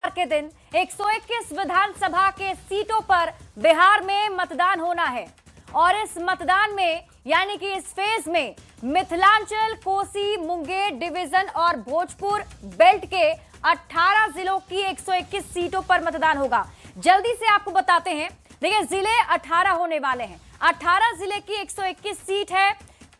के दिन 121 विधानसभा के सीटों पर बिहार में मतदान होना है और इस मतदान में यानी कि इस फेज में मिथिलांचल, कोसी, मुंगेर डिवीजन और भोजपुर बेल्ट के 18 जिलों की 121 सीटों पर मतदान होगा। जल्दी से आपको बताते हैं। देखिए, जिले 18 होने वाले हैं। 18 जिले की 121 सीट है।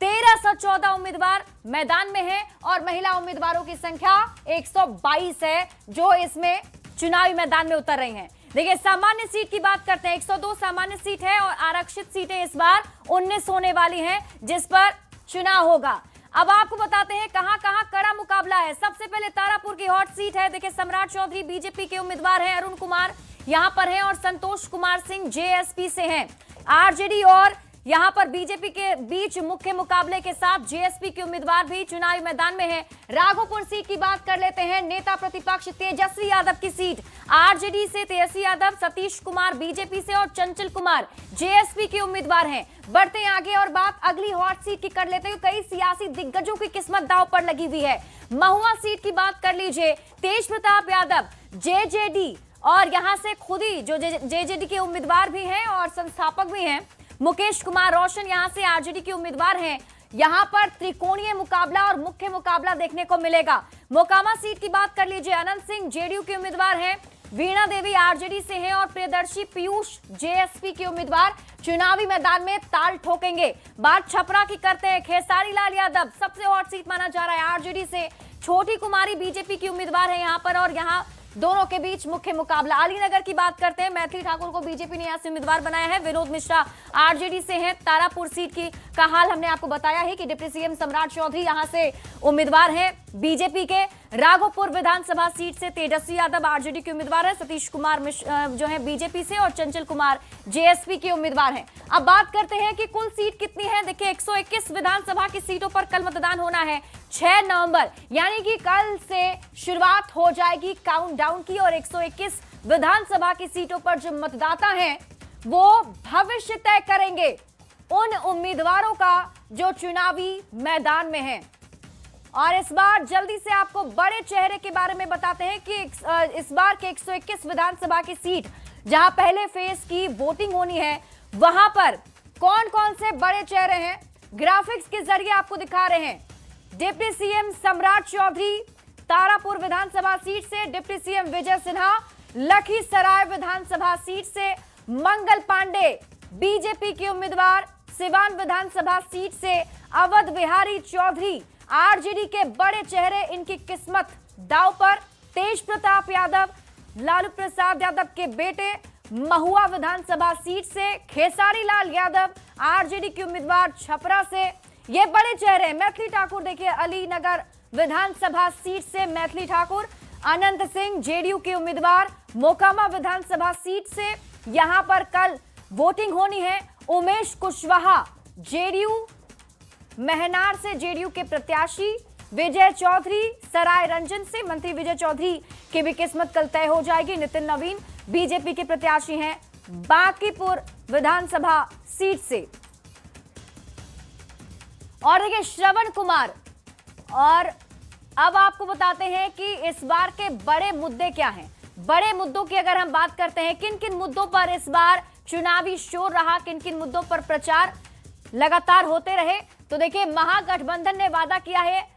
1314 उम्मीदवार मैदान में हैं और महिला उम्मीदवारों की संख्या 122 है जो इसमें चुनावी मैदान में उतर रही हैं। देखिए, सामान्य सीट की बात करते हैं। 102 सामान्य सीट है और आरक्षित सीटें इस बार 19 होने वाली हैं जिस पर चुनाव होगा। अब आपको बताते हैं कहां कहां कड़ा मुकाबला है। सबसे पहले तारापुर की हॉट सीट है। देखिए, सम्राट चौधरी बीजेपी के उम्मीदवार हैं, अरुण कुमार यहां पर हैं और संतोष कुमार सिंह जेएसपी से हैं। आरजेडी और यहां पर बीजेपी के बीच मुख्य मुकाबले के साथ जेएसपी के उम्मीदवार भी चुनावी मैदान में हैं। राघोपुर सीट की बात कर लेते हैं। नेता प्रतिपक्ष तेजस्वी यादव की सीट, आरजेडी से तेजस्वी यादव, सतीश कुमार बीजेपी से और चंचल कुमार जेएसपी के उम्मीदवार हैं। बढ़ते हैं आगे और बात अगली हॉट सीट की कर लेते हैं। कई सियासी दिग्गजों की किस्मत दांव पर लगी हुई है। महुआ सीट की बात कर लीजिए। तेज प्रताप यादव जेजेडी और यहां से खुद ही जो जेजेडी के उम्मीदवार भी हैं और संस्थापक भी हैं, मुकेश कुमार रोशन यहां से आरजेडी के उम्मीदवार हैं। यहां पर त्रिकोणीय मुकाबला और मुख्य मुकाबला देखने को मिलेगा। मोकामा सीट की बात कर लीजिए। अनंत सिंह जेडीयू के उम्मीदवार हैं, वीणा देवी आरजेडी से हैं और प्रियदर्शी पीयूष जेएसपी के उम्मीदवार चुनावी मैदान में ताल ठोकेंगे। बात छपरा की करते हैं। खेसारी लाल यादव सबसे हॉट सीट माना जा रहा है आरजेडी से। छोटी कुमारी बीजेपी की उम्मीदवार है यहां पर और यहां दोनों के बीच मुख्य मुकाबला। अलीनगर की बात करते हैं। मैथिली ठाकुर को बीजेपी ने यहां से उम्मीदवार बनाया है। विनोद मिश्रा आरजेडी से हैं। तारापुर सीट की का हाल हमने आपको बताया है कि डिप्टी सीएम सम्राट चौधरी यहां से उम्मीदवार हैं बीजेपी के। राघोपुर विधानसभा सीट से तेजस्वी यादव आरजेडी के उम्मीदवार है। सतीश कुमार जो है बीजेपी से और चंचल कुमार जेएसपी के उम्मीदवार हैं। अब बात करते हैं कि कुल सीट कितनी है। देखिए, 121 विधानसभा की सीटों पर कल मतदान होना है 6 नवंबर, यानी कि कल से शुरुआत हो जाएगी काउंटडाउन की और 121 विधानसभा की सीटों पर जो मतदाता हैं वो भविष्य तय करेंगे उन उम्मीदवारों का जो चुनावी मैदान में हैं। और इस बार जल्दी से आपको बड़े चेहरे के बारे में बताते हैं कि इस बार के 121 विधानसभा की सीट जहां पहले फेज की वोटिंग होनी है वहां पर कौन कौन से बड़े चेहरे हैं ग्राफिक्स के जरिए आपको दिखा रहे हैं। डिप्टी सीएम सम्राट चौधरी तारापुर विधानसभा सीट से, डिप्टी सीएम विजय सिन्हा लखीसराय विधानसभा सीट से, मंगल पांडे बीजेपी के उम्मीदवार सिवान विधानसभा सीट से, अवध बिहारी चौधरी आरजेडी के बड़े चेहरे, इनकी किस्मत दांव पर। तेज प्रताप यादव लालू प्रसाद यादव के बेटे महुआ विधानसभा सीट से, खेसारी लाल यादव आरजेडी के उम्मीदवार छपरा से, ये बड़े चेहरे। मैथिली ठाकुर देखिए अलीनगर विधानसभा सीट से मैथिली ठाकुर, अनंत सिंह जेडीयू के उम्मीदवार मोकामा विधानसभा सीट से यहां पर कल वोटिंग होनी है। उमेश कुशवाहा जेडीयू महनार से जेडीयू के प्रत्याशी, विजय चौधरी सराय रंजन से, मंत्री विजय चौधरी की भी किस्मत कल तय हो जाएगी। नितिन नवीन बीजेपी के प्रत्याशी हैं बांकीपुर विधानसभा सीट से। और देखिए श्रवण कुमार। और अब आपको बताते हैं कि इस बार के बड़े मुद्दे क्या हैं। बड़े मुद्दों की अगर हम बात करते हैं, किन किन मुद्दों पर इस बार चुनावी शोर रहा, किन किन मुद्दों पर प्रचार लगातार होते रहे, तो देखिए महागठबंधन ने वादा किया है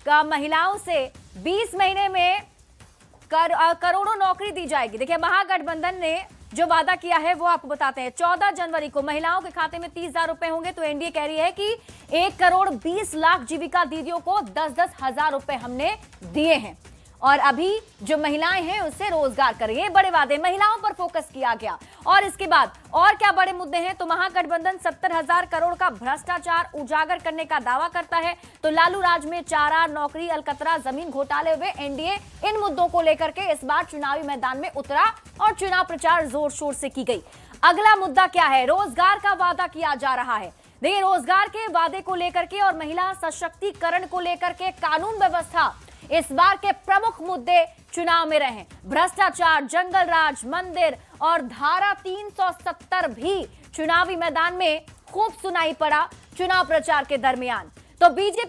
महिलाओं से 20 महीने में करोड़ों नौकरी दी जाएगी। देखिए, महागठबंधन ने जो वादा किया है वो आपको बताते हैं। 14 जनवरी को महिलाओं के खाते में 30,000 रुपए होंगे, तो एनडीए कह रही है कि 1 करोड़ 20 लाख जीविका दीदियों को 10-10 हजार रुपए हमने दिए हैं और अभी जो महिलाएं हैं उससे रोजगार करेंगे। बड़े वादे, महिलाओं पर फोकस किया गया। और इसके बाद और क्या बड़े मुद्दे हैं, तो महागठबंधन 70,000 करोड़ का भ्रष्टाचार उजागर करने का दावा करता है। तो लालू राज में चारा, नौकरी, अलकतरा, जमीन घोटाले हुए एनडीए इन मुद्दों को लेकर के इस बार चुनावी मैदान में उतरा और चुनाव प्रचार जोर शोर से की गई। अगला मुद्दा क्या है, रोजगार का वादा किया जा रहा है। देखिए, रोजगार के वादे को लेकर के और महिला सशक्तिकरण को लेकर के कानून व्यवस्था इस बार के प्रमुख मुद्दे चुनाव में रहे। भ्रष्टाचार, जंगल राज, मंदिर और धारा 370 भी चुनावी मैदान में खूब सुनाई पड़ा चुनाव प्रचार के दरमियान। तो बीजेपी